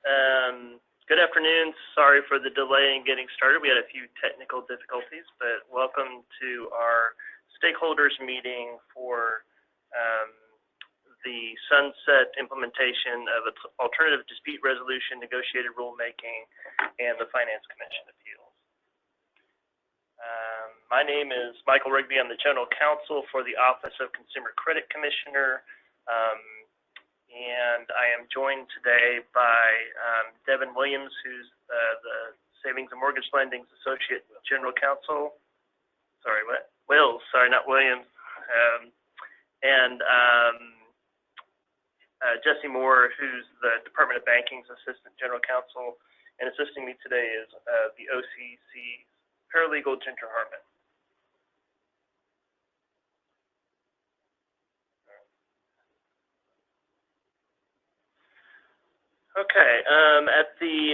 Good afternoon. Sorry for the delay in getting started. We had a few technical difficulties, but welcome to our stakeholders meeting for the sunset implementation of its alternative dispute resolution, negotiated rulemaking, and the Finance Commission appeals. My name is Michael Rigby. I'm the General Counsel for the Office of Consumer Credit Commissioner. And I am joined today by Devin Williams, who's the Savings and Mortgage Lending's Associate General Counsel. Sorry, what? Wills, sorry, not Williams. And Jesse Moore, who's the Department of Banking's Assistant General Counsel. And assisting me today is the OCC's Paralegal, Ginger Harmon. Okay, at the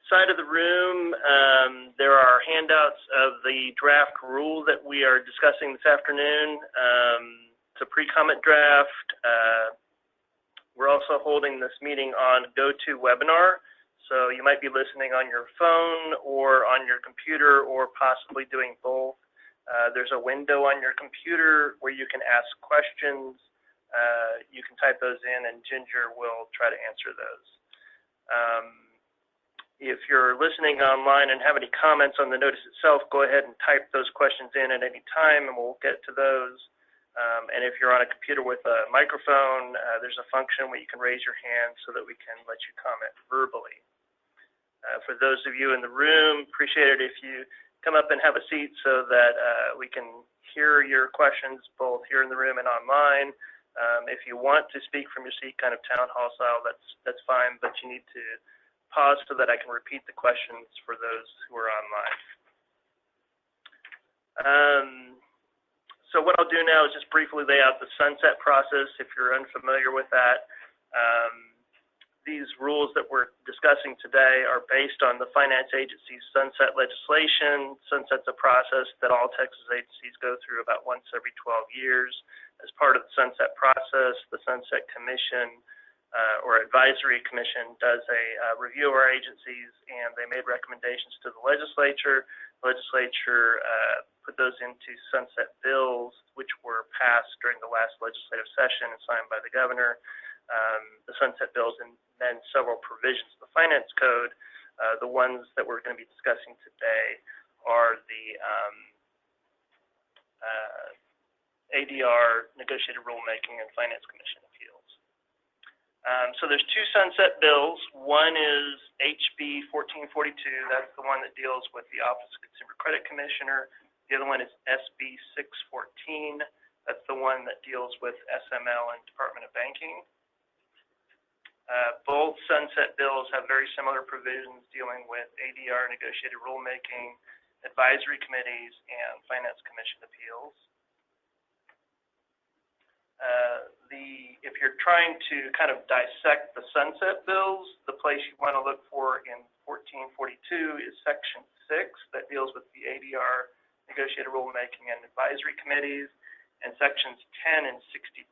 side of the room, there are handouts of the draft rule that we are discussing this afternoon. It's a pre-comment draft. We're also holding this meeting on GoToWebinar, so you might be listening on your phone or on your computer or possibly doing both. There's a window on your computer where you can ask questions. You can type those in and Ginger will try to answer those. If you're listening online and have any comments on the notice itself, go ahead and type those questions in at any time and we'll get to those. And if you're on a computer with a microphone, there's a function where you can raise your hand so that we can let you comment verbally. For those of you in the room, appreciate it if you come up and have a seat so that we can hear your questions both here in the room and online. If you want to speak from your seat, kind of town hall style, that's fine, but you need to pause so that I can repeat the questions for those who are online. So what I'll do now is just briefly lay out the sunset process if you're unfamiliar with that. These rules that we're discussing today are based on the Finance Agency's sunset legislation. Sunset's a process that all Texas agencies go through about once every 12 years. As part of the sunset process, the Sunset Commission or Advisory Commission does a review of our agencies, and they made recommendations to the legislature. The legislature put those into sunset bills, which were passed during the last legislative session and signed by the governor. The sunset bills and then several provisions of the Finance Code. The ones that we're going to be discussing today are the ADR, Negotiated Rulemaking, and Finance Commission appeals. So there's two sunset bills. One is HB 1442. That's the one that deals with the Office of Consumer Credit Commissioner. The other one is SB 614. That's the one that deals with SML and Department of Banking. Both sunset bills have very similar provisions dealing with ADR, Negotiated Rulemaking, Advisory Committees, and Finance Commission appeals. If you're trying to kind of dissect the sunset bills, the place you want to look for in 1442 is Section 6 that deals with the ADR, Negotiated Rulemaking, and Advisory Committees, and Sections 10 and 62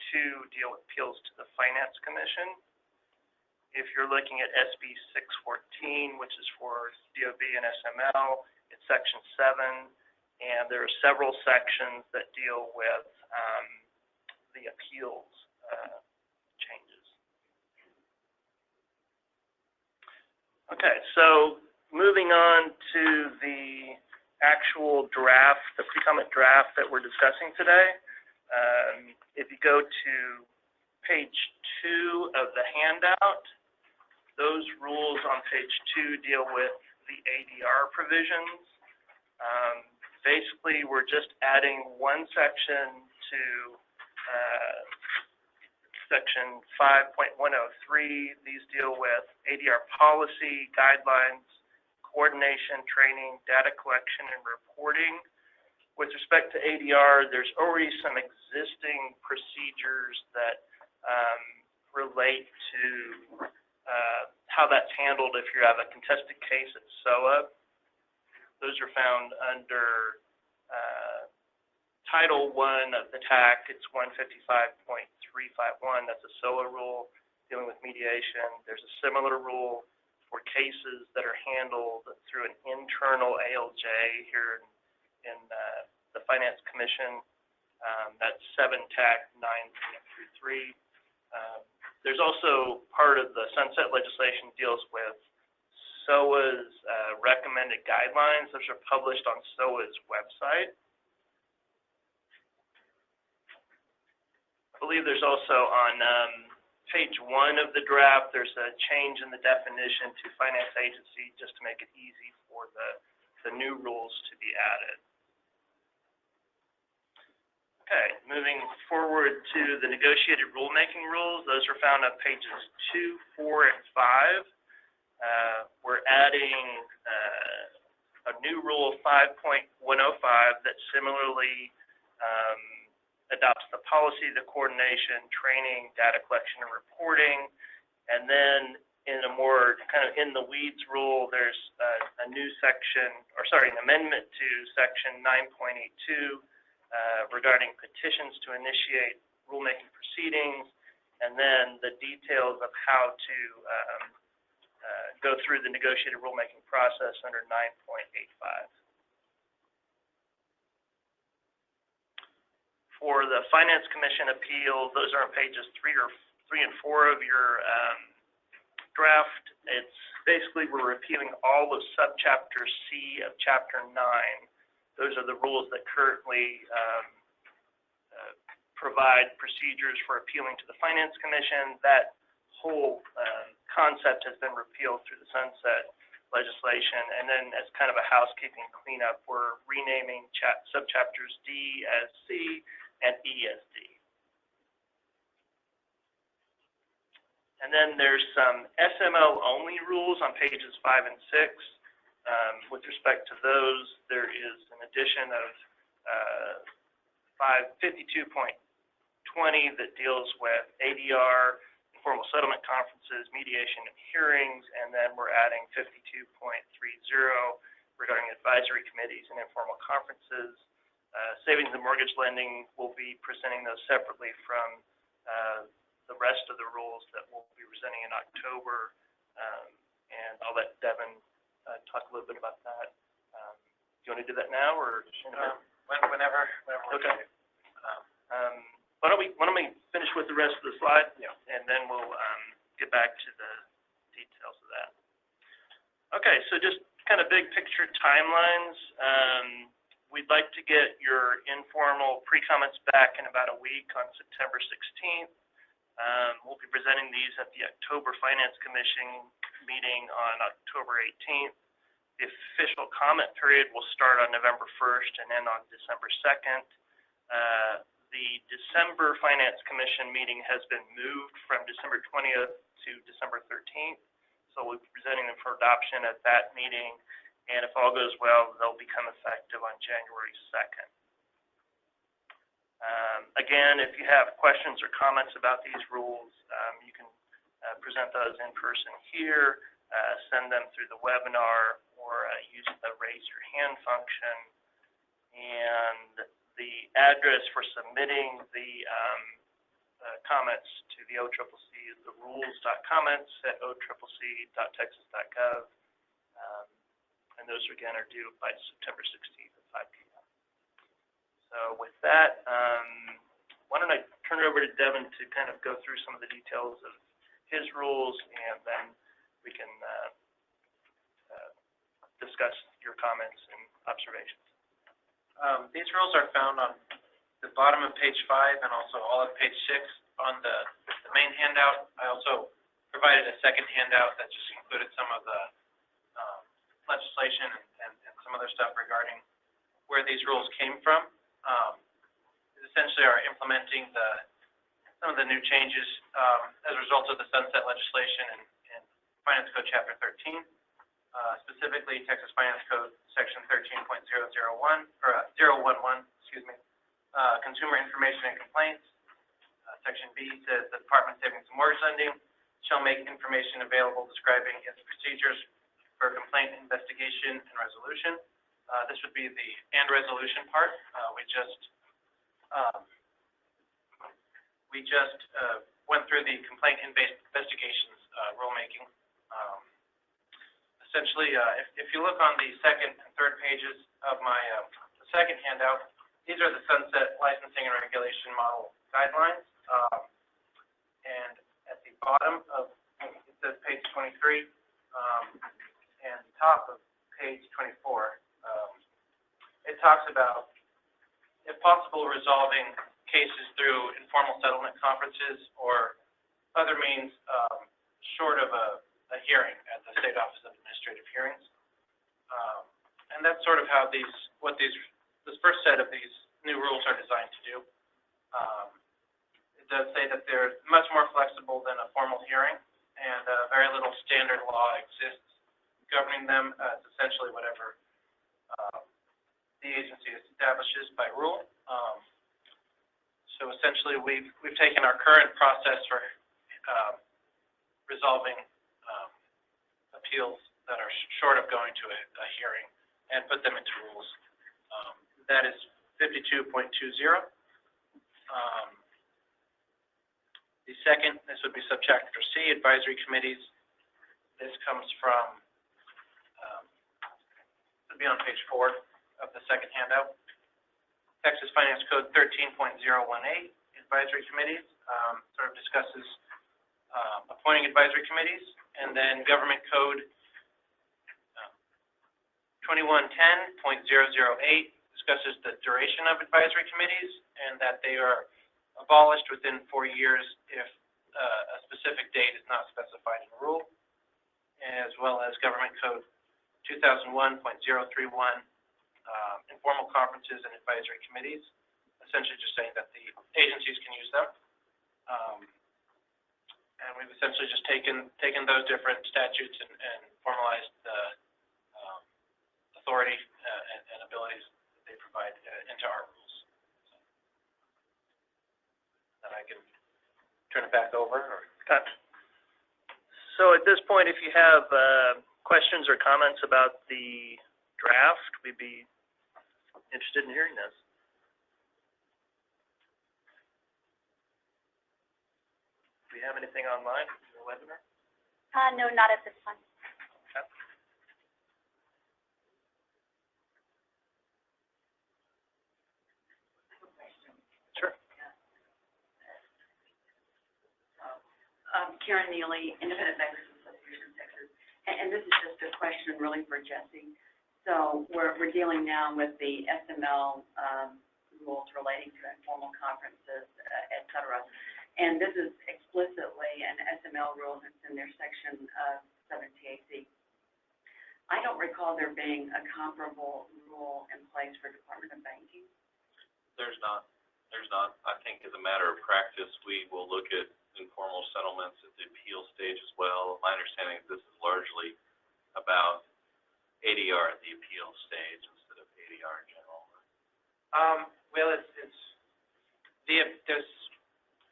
deal with appeals to the Finance Commission. If you're looking at SB 614, which is for DOB and SML, it's Section 7, and there are several sections that deal with the appeals changes. Okay, so moving on to the actual draft, the pre-comment draft that we're discussing today. If you go to page 2 of the handout, those rules on page 2 deal with the ADR provisions. Basically, we're just adding one section to Section 5.103. These deal with ADR policy, guidelines, coordination, training, data collection, and reporting. With respect to ADR, there's already some existing procedures that relate to how that's handled if you have a contested case at SOA. Those are found under Title I of the TAC. It's 155.351. That's a SOA rule. dealing with mediation. There's a similar rule for cases that are handled through an internal ALJ here in the Finance Commission. That's 7 TAC 9.3. There's also part of the sunset legislation deals with SOA's recommended guidelines. Those are published on SOA's website. I believe there's also on page 1 of the draft, there's a change in the definition to finance agency just to make it easy for the new rules to be added. Okay, moving forward to the negotiated rulemaking rules. Those are found on pages 2, 4, and 5. We're adding a new rule 5.105 that similarly adopts the policy, the coordination, training, data collection, and reporting. And then in a more kind of in the weeds rule, there's a new section, or sorry, an amendment to section 9.82 regarding petitions to initiate rulemaking proceedings, and then the details of how to go through the negotiated rulemaking process under 9.85. For the Finance Commission appeal, those are on pages 3 and 4 of your draft. It's basically we're repealing all of subchapter C of chapter 9. Those are the rules that currently provide procedures for appealing to the Finance Commission. That whole concept has been repealed through the sunset legislation, and then as kind of a housekeeping cleanup, we're renaming subchapters D as C and E as D. And then there's some SML only rules on pages 5 and 6. With respect to those, there is an addition of 52.20 that deals with ADR, informal settlement conferences, mediation and hearings, and then we're adding 52.30 regarding advisory committees and informal conferences. Savings and mortgage lending, will be presenting those separately from the rest of the rules that we'll be presenting in October, and I'll let Devin talk a little bit about that. Do you want to do that now, or whenever? Okay. Why don't we finish with the rest of the slide, and then we'll get back to the details of that. Okay, so just kind of big picture timelines. We'd like to get your informal pre-comments back in about a week on September 16th. We'll be presenting these at the October Finance Commission meeting on October 18th. The official comment period will start on November 1st and end on December 2nd. The December Finance Commission meeting has been moved from December 20th to December 13th. So we'll be presenting them for adoption at that meeting, and if all goes well, they'll become effective on January 2nd. Again, if you have questions or comments about these rules, you can present those in person here, send them through the webinar, or use the raise your hand function. And the address for submitting the comments to the OCCC is the rules.comments@occc.texas.gov. And those, again, are due by September 16th at 5 p.m. So with that, why don't I turn it over to Devin to kind of go through some of the details of his rules, and then we can discuss your comments and observations. These rules are found on the bottom of page 5 and also all of page 6 on the main handout. I also provided a second handout that just included some of the legislation and some other stuff regarding where these rules came from. Essentially are implementing some of the new changes as a result of the sunset legislation in Finance Code Chapter 13. Specifically, Texas Finance Code Section 13.001 or 011, excuse me, Consumer Information and Complaints. Section B says the Department of Savings and Mortgage Lending shall make information available describing its procedures for complaint investigation and resolution. This would be the and resolution part. We just went through the complaint investigations rulemaking. Essentially, if you look on the second and third pages of my the second handout, these are the sunset licensing and regulation model guidelines. And at the bottom of, it says page 23, and top of page 24, it talks about, if possible, resolving cases through informal settlement conferences or other means short of a hearing at the State Office of Administrative Hearings. And that's sort of how this first set of these new rules are designed to do. It does say that they're much more flexible than a formal hearing, and very little standard law exists governing them. It's essentially whatever the agency establishes by rule. So essentially, we've taken our current process for resolving appeals that are short of going to a hearing and put them into rules. That is 52.20. The second, this would be subchapter C, advisory committees. This comes from, it'll be on page 4 of the second handout. Texas Finance Code 13.018, advisory committees, sort of discusses appointing advisory committees, and then Government Code 2110.008 discusses the duration of advisory committees and that they are abolished within 4 years if a specific date is not specified in the rule, as well as Government Code 2001.031, informal conferences and advisory committees, essentially just saying that the agencies can use them. And we've essentially just taken those different statutes and formalized the authority and abilities that they provide into our rules. Then I can turn it back over. Okay. So at this point, if you have questions or comments about the draft, we'd be interested in hearing this. Do we have anything online for the webinar? No, not at this time. Okay. Sure. Karen Neely, Independent Bankers Association of Texas, and this is just a question really for Jesse. So we're dealing now with the SML rules relating to informal conferences, et cetera. And this is explicitly an SML rule that's in their section 7TAC. I don't recall there being a comparable rule in place for Department of Banking. There's not. I think as a matter of practice, we will look at informal settlements at the appeal stage as well. My understanding is this is largely about ADR at the appeal stage instead of ADR in general. Well, it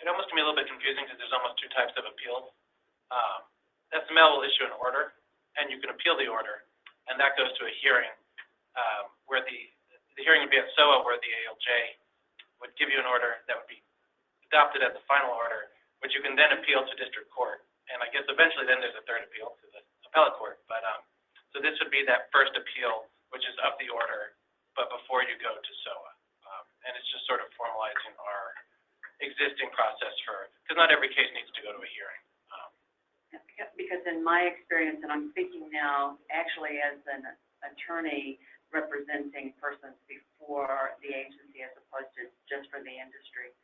almost can be a little bit confusing because there's almost two types of appeals. SML will issue an order, and you can appeal the order, and that goes to a hearing where the hearing would be at SOA, where the ALJ would give you an order that would be adopted as the final order, which you can then appeal to district court. And I guess eventually then there's a third appeal to the appellate court. But so this would be that first appeal, which is of the order, but before you go to SOA. And it's just sort of formalizing our existing process because not every case needs to go to a hearing. Because in my experience, and I'm speaking now actually as an attorney representing persons before the agency as opposed to just for the industry,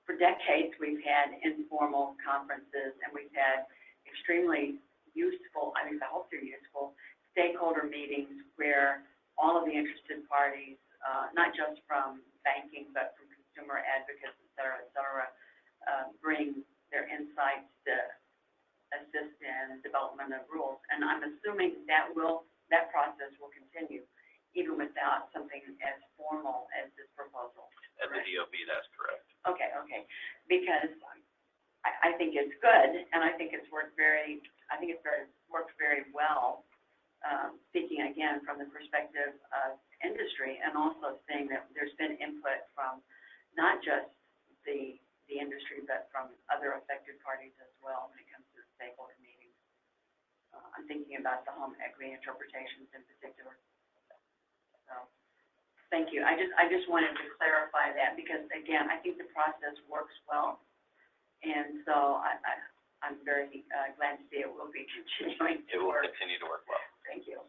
for decades we've had informal conferences and we've had extremely useful, I hope they're useful, stakeholder meetings where all of the interested parties, not just from banking but from consumer advocates, et cetera, bring their insights to assist in development of rules. And I'm assuming that process will continue even without something as formal as this proposal. At the DOB, that's correct. Okay. Because I think it's good, and I think it's worked very well. Speaking again from the perspective of industry, and also seeing that there's been input from not just the the industry, but from other affected parties as well when it comes to the stakeholder meetings. I'm thinking about the home equity interpretations in particular. So, thank you. I just wanted to clarify that because, again, I think the process works well, and so I'm very glad to see it will be continuing to work. It will continue to work well. Thank you.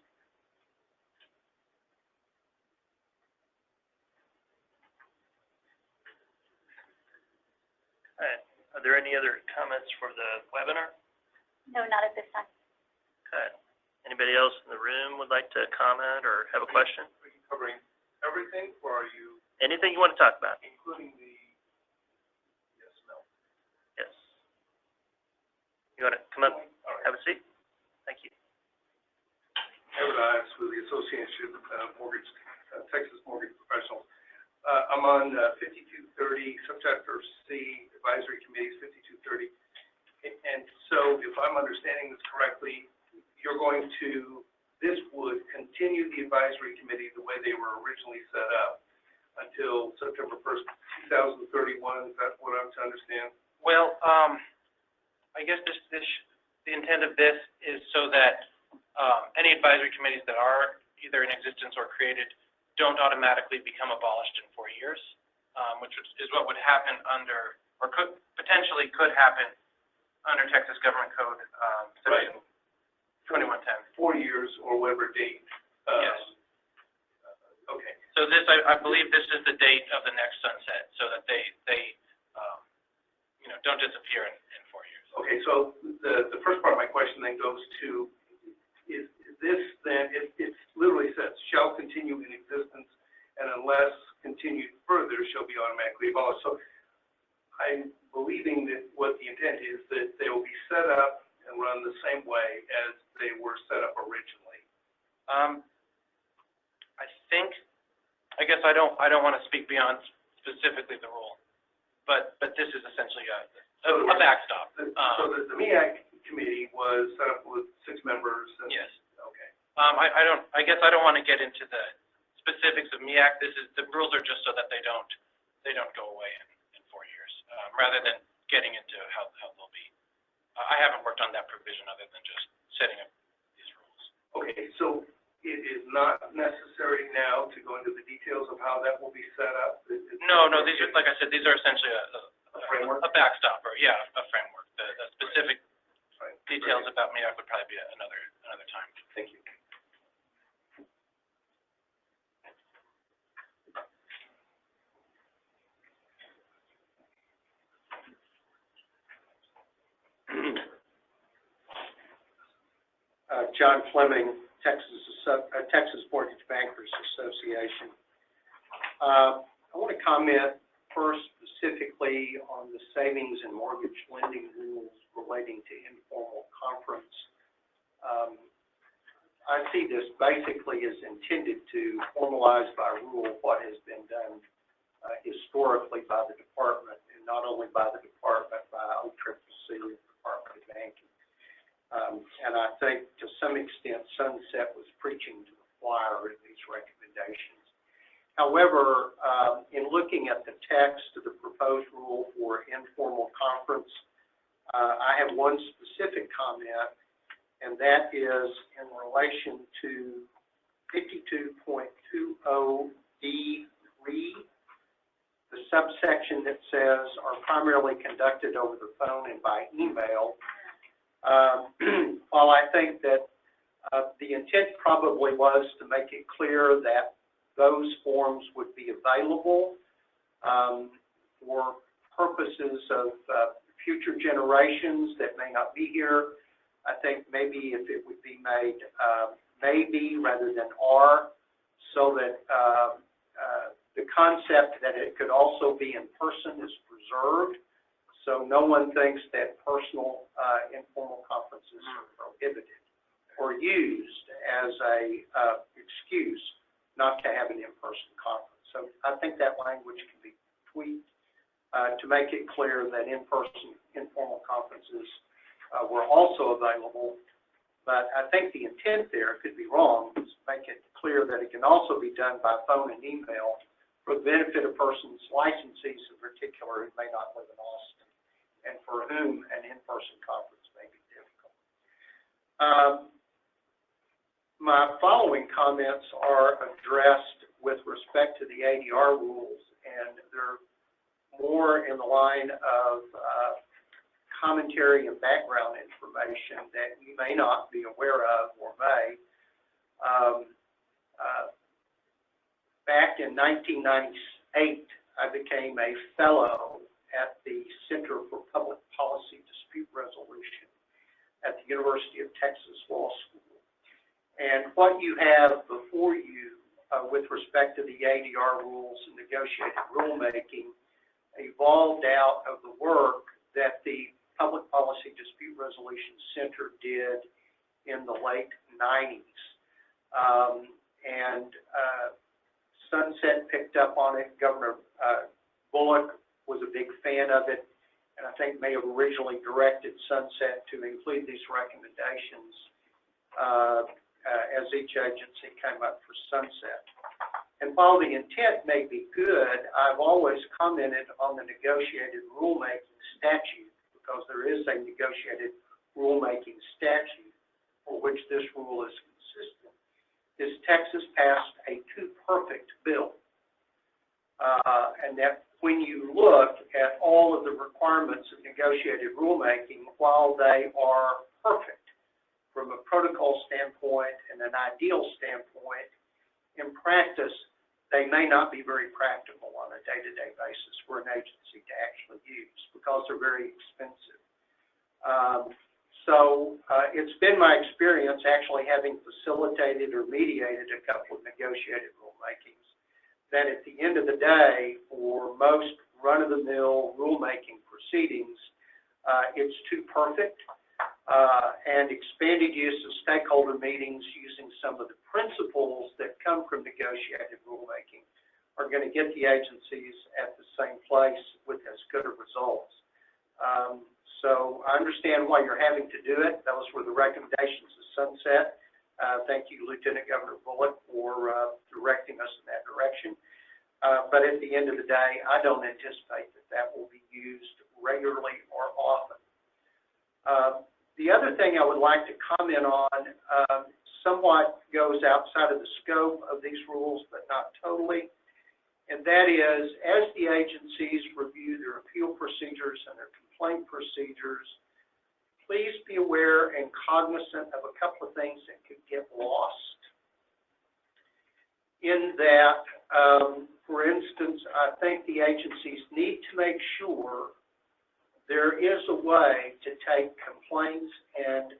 All right. Are there any other comments for the webinar? No, not at this time. Okay. Anybody else in the room would like to comment or have a question? Are you covering everything, or are you Anything you want to talk about? including the SML? Yes. You want to come up, All right. have a seat? Thank you. Edward Ives with the Association of Texas Mortgage Professionals. I'm on 5230, Subchapter C, Advisory Committees, 5230. And so, if I'm understanding this correctly, you're going to, this would continue the advisory committee the way they were originally set up until September 1st, 2031. Is that what I'm to understand? Well, I guess the intent of this is so that any advisory committees that are either in existence or created don't automatically become abolished in 4 years, which is what would happen under, or potentially could happen under Texas Government Code Section 2110. 4 years or whatever date. Yes. Okay. So this, I believe this is the date of the next sunset, so that they don't disappear in 4 years. Okay, so the first part of my question then goes to, is this then, it literally says, shall continue in existence, and unless continued further, shall be automatically abolished. So I'm believing that what the intent is that they will be set up and run the same way as they were set up originally. I guess I don't want to speak beyond specifically the rule, but this is essentially a backstop. So the MEAC committee was set up with 6 members. And, yes. Okay. I guess I don't want to get into the specifics of MEAC. The rules are just so that they don't go away in 4 years, rather than getting into how they'll be. I haven't worked on that provision other than just setting up these rules. Okay, so it is not necessary now to go into the details of how that will be set up? No, these are, like I said, these are essentially a framework? A backstop, or a framework. The specific Right. details about MEAC would probably be another time. Thank you. John Fleming, Texas Mortgage Bankers Association. I want to comment first specifically on the savings and mortgage lending rules relating to informal conference. I see this basically as intended to formalize by rule what has been done historically by the department, and not only by the department, by OCCC, the Department of Banking. And I think to some extent Sunset was preaching to the choir in these recommendations. However, in looking at the text of the proposed rule for informal conference, I have one specific comment, and that is in relation to 52.20D3, the subsection that says are primarily conducted over the phone and by email. While I think that the intent probably was to make it clear that those forms would be available for purposes of future generations that may not be here, I think maybe if it would be made maybe rather than are, so that the concept that it could also be in person is preserved, so no one thinks that personal informal conferences are prohibited or used as a excuse not to have an in-person conference. So I think that language can be tweaked to make it clear that in-person informal conferences were also available. But I think the intent there, could be wrong, is make it clear that it can also be done by phone and email for the benefit of persons, licensees in particular, who may not live in Austin, and for whom an in-person conference may be difficult. My following comments are addressed with respect to the ADR rules, and they're more in the line of commentary and background information that you may not be aware of or may. Back in 1998, I became a fellow at the Center for Public Policy Dispute Resolution at the University of Texas Law School. And what you have before you with respect to the ADR rules and negotiated rulemaking evolved out of the work that the Public Policy Dispute Resolution Center did in the late 90s. Sunset picked up on it. Governor Bullock was a big fan of it, and I think may have originally directed Sunset to include these recommendations as each agency came up for sunset. And while the intent may be good, I've always commented on the negotiated rulemaking statute, because there is a negotiated rulemaking statute for which this rule is consistent, is Texas passed a too-perfect bill. And that when you look at all of the requirements of negotiated rulemaking, while they are perfect from a protocol standpoint and an ideal standpoint, in practice, they may not be very practical on a day-to-day basis for an agency to actually use, because they're very expensive. It's been my experience, actually having facilitated or mediated a couple of negotiated rulemakings, that at the end of the day, for most run-of-the-mill rulemaking proceedings, it's too perfect, and expanded use of stakeholder meetings using some of the principles that come from negotiated rulemaking are going to get the agencies at the same place with as good of results. So I understand why you're having to do it. Those were the recommendations of Sunset. Thank you, Lieutenant Governor Bullock, for directing us in that direction. But at the end of the day, I don't anticipate that that will be used regularly or often. The other thing I would like to comment on somewhat goes outside of the scope of these rules, but not totally. And that is, as the agencies review their appeal procedures and their complaint procedures, please be aware and cognizant of a couple of things that could get lost. In that, for instance, I think the agencies need to make sure there is a way to take complaints and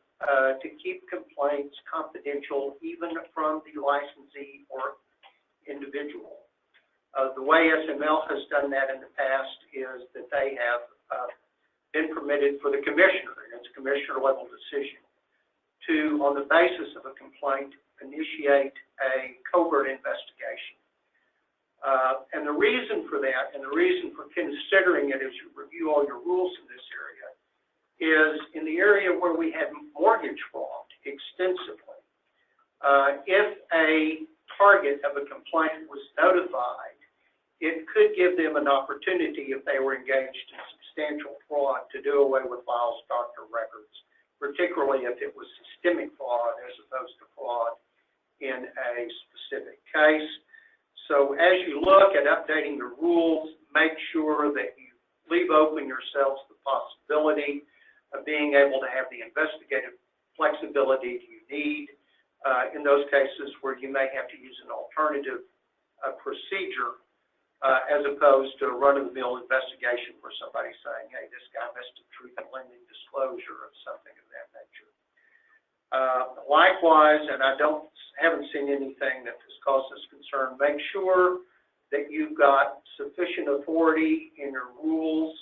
to keep complaints confidential, even from the licensee or individual. The way SML has done that in the past is that they have been permitted for the commissioner, and it's a commissioner-level decision, to, on the basis of a complaint, initiate a covert investigation. And the reason for that, and the reason for considering it as you review all your rules in this area, is in the area where we had mortgage fraud extensively. If a target of a complaint was notified, it could give them an opportunity, if they were engaged in substantial fraud, to do away with files, doctor records, particularly if it was systemic fraud as opposed to fraud in a specific case. So as you look at updating the rules, make sure that you leave open yourselves the possibility of being able to have the investigative flexibility you need in those cases where you may have to use an alternative procedure as opposed to a run-of-the-mill investigation for somebody saying, hey, this guy missed a truth in lending disclosure or something of that nature. Likewise, and I haven't seen anything that has caused us concern, make sure that you've got sufficient authority in your rules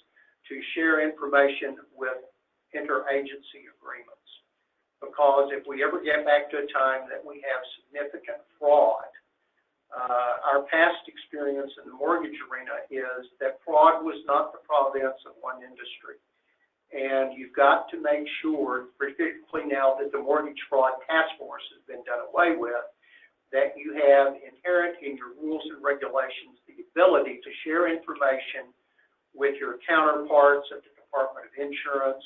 to share information with interagency agreements. Because if we ever get back to a time that we have significant fraud, our past experience in the mortgage arena is that fraud was not the province of one industry. And you've got to make sure, particularly now that the Mortgage Fraud Task Force has been done away with, that you have inherent in your rules and regulations the ability to share information with your counterparts at the Department of Insurance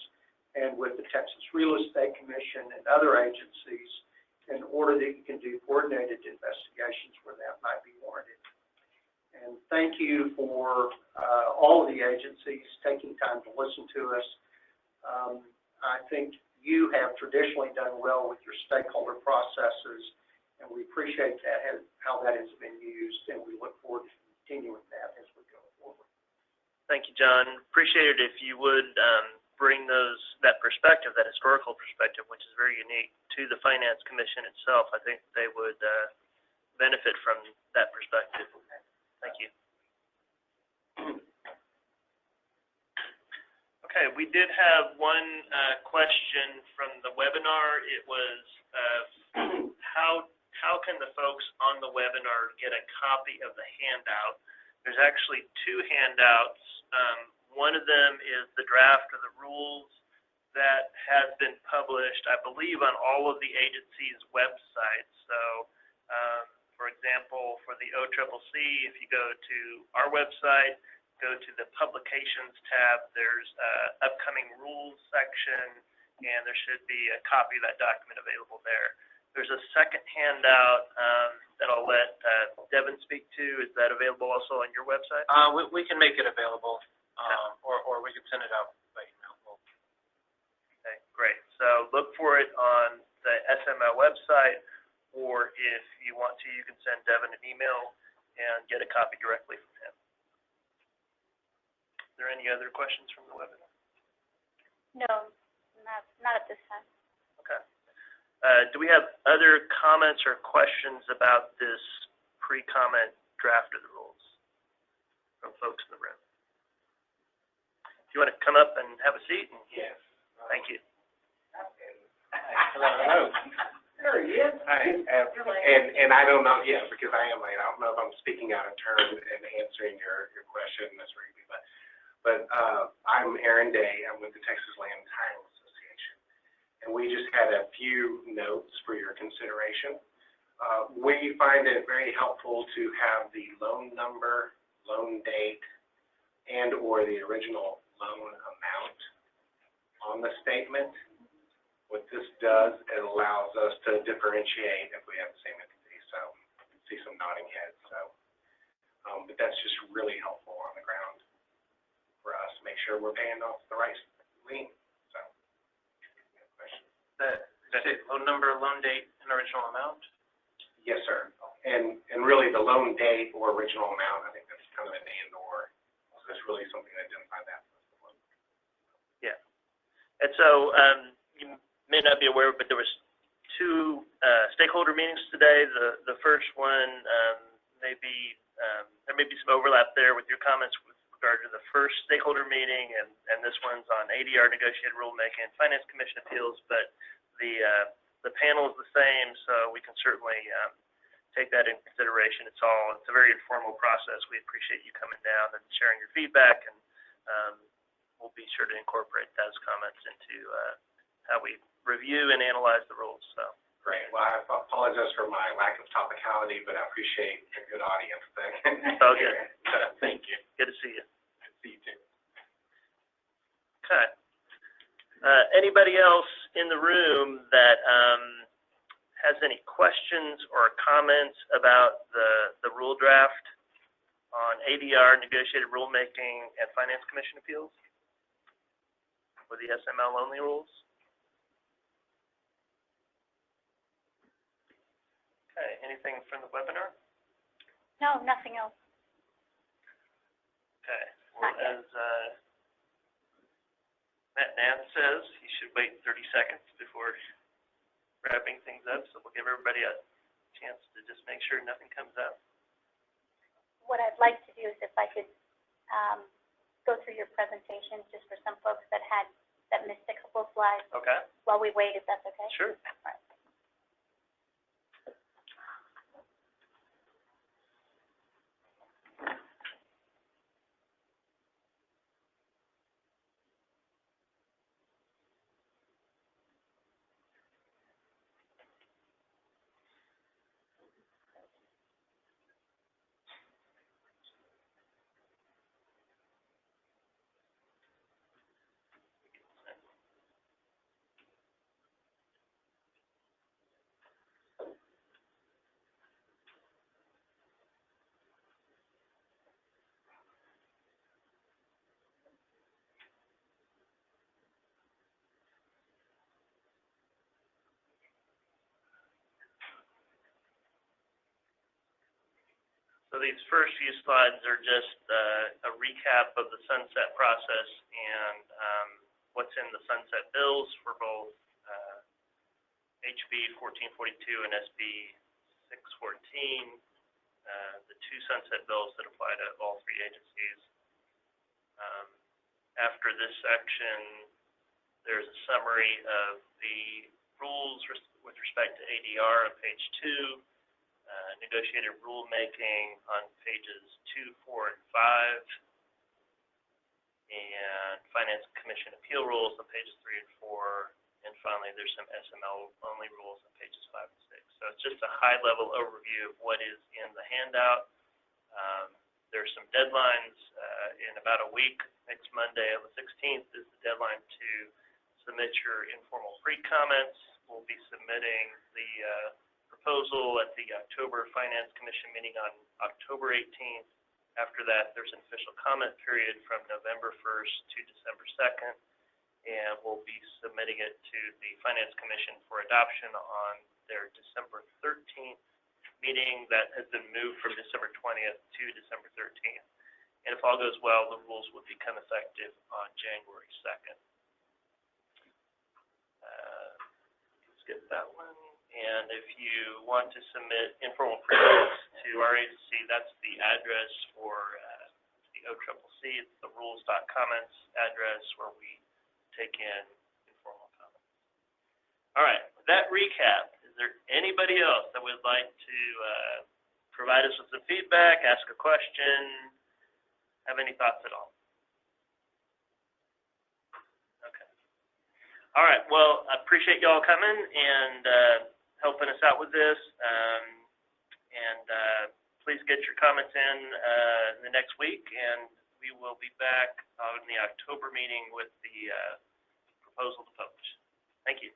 and with the Texas Real Estate Commission and other agencies in order that you can do coordinated investigations where that might be warranted. And thank you for all of the agencies taking time to listen to us. I think you have traditionally done well with your stakeholder processes, and we appreciate that, how that has been used, and we look forward to continuing that as we go forward. Thank you, John. Appreciate it if you would bring that perspective, that historical perspective, which is very unique, to the Finance Commission itself. I think they would benefit from that perspective. Thank you. Okay, we did have one question from the webinar. It was how can the folks on the webinar get a copy of the handout? There's actually two handouts. One of them is the draft of the rules that has been published, I believe, on all of the agencies' websites. So, for example, for the OCCC, if you go to our website, go to the Publications tab, there's upcoming rules section, and there should be a copy of that document available there. There's a second handout that I'll let Devin speak to. Is that available also on your website? We can make it available, or we can send it out by email. Okay, great. So look for it on the SML website, or if you want to, you can send Devin an email and get a copy directly from him. Are there any other questions from the webinar? No, not at this time. Okay. Do we have other comments or questions about this pre-comment draft of the rules from folks in the room? If you want to come up and have a seat? Yes. Thank you. Hello. There he is. Hi. And I don't know, yeah, because I am late. I don't know if I'm speaking out of turn and answering your question, Ms. Rigby, but I'm Aaron Day. I'm with the Texas Land Title Association, and we just had a few notes for your consideration. We find it very helpful to have the loan number, loan date, and or the original loan amount on the statement. What this does, it allows us to differentiate if we have the same entity. So I see some nodding heads. So, but that's just really helpful on the ground for us. Make sure we're paying off the right lien. So, question. Loan number, loan date, and original amount? Yes, sir. And really the loan date or original amount, I think that's kind of an and or. So it's really something to identify that. Yeah. And so you may not be aware, but there was two stakeholder meetings today. The first one there may be some overlap there with your comments with regard to the first stakeholder meeting, and this one's on ADR negotiated rulemaking and Finance Commission appeals, but the panel is the same, so we can certainly take that into consideration. It's a very informal process. We appreciate you coming down and sharing your feedback, and we'll be sure to incorporate those comments into how we review and analyze the rules. So great. Well, I apologize for my lack of topicality, but I appreciate a good audience thing. Oh, good. Thank you. Good to see you. Good to see you too. Okay. Anybody else in the room that has any questions or comments about the rule draft on ADR, negotiated rulemaking, and Finance Commission appeals, or the SML only rules? Okay, anything from the webinar? No, nothing else. Okay, well, as Matt Nance says, you should wait 30 seconds before wrapping things up, so we'll give everybody a chance to just make sure nothing comes up. What I'd like to do is if I could go through your presentation just for some folks that missed a couple of slides. Okay. While we wait, if that's okay? Sure. All right. So these first few slides are just a recap of the sunset process and what's in the sunset bills for both HB 1442 and SB 614, the two sunset bills that apply to all three agencies. After this section, there's a summary of the rules with respect to ADR on page 2, negotiated rulemaking on pages 2, 4, and 5, and Finance Commission appeal rules on pages 3 and 4, and finally there's some SML only rules on pages 5 and 6. So it's just a high-level overview of what is in the handout. There's some deadlines in about a week. Next Monday on the 16th is the deadline to submit your informal pre-comments. We'll be submitting the proposal at the October Finance Commission meeting on October 18th. After that, there's an official comment period from November 1st to December 2nd, and we'll be submitting it to the Finance Commission for adoption on their December 13th meeting that has been moved from December 20th to December 13th. And if all goes well, the rules will become effective on January 2nd. Skip that one. And if you want to submit informal pre-comments to our agency, that's the address for the OCCC. It's the rules.comments address where we take in informal comments. All right, that recap. Is there anybody else that would like to provide us with some feedback, ask a question, have any thoughts at all? Okay. All right, well, I appreciate y'all coming and helping us out with this. Please get your comments in the next week, and we will be back on the October meeting with the proposal to publish. Thank you.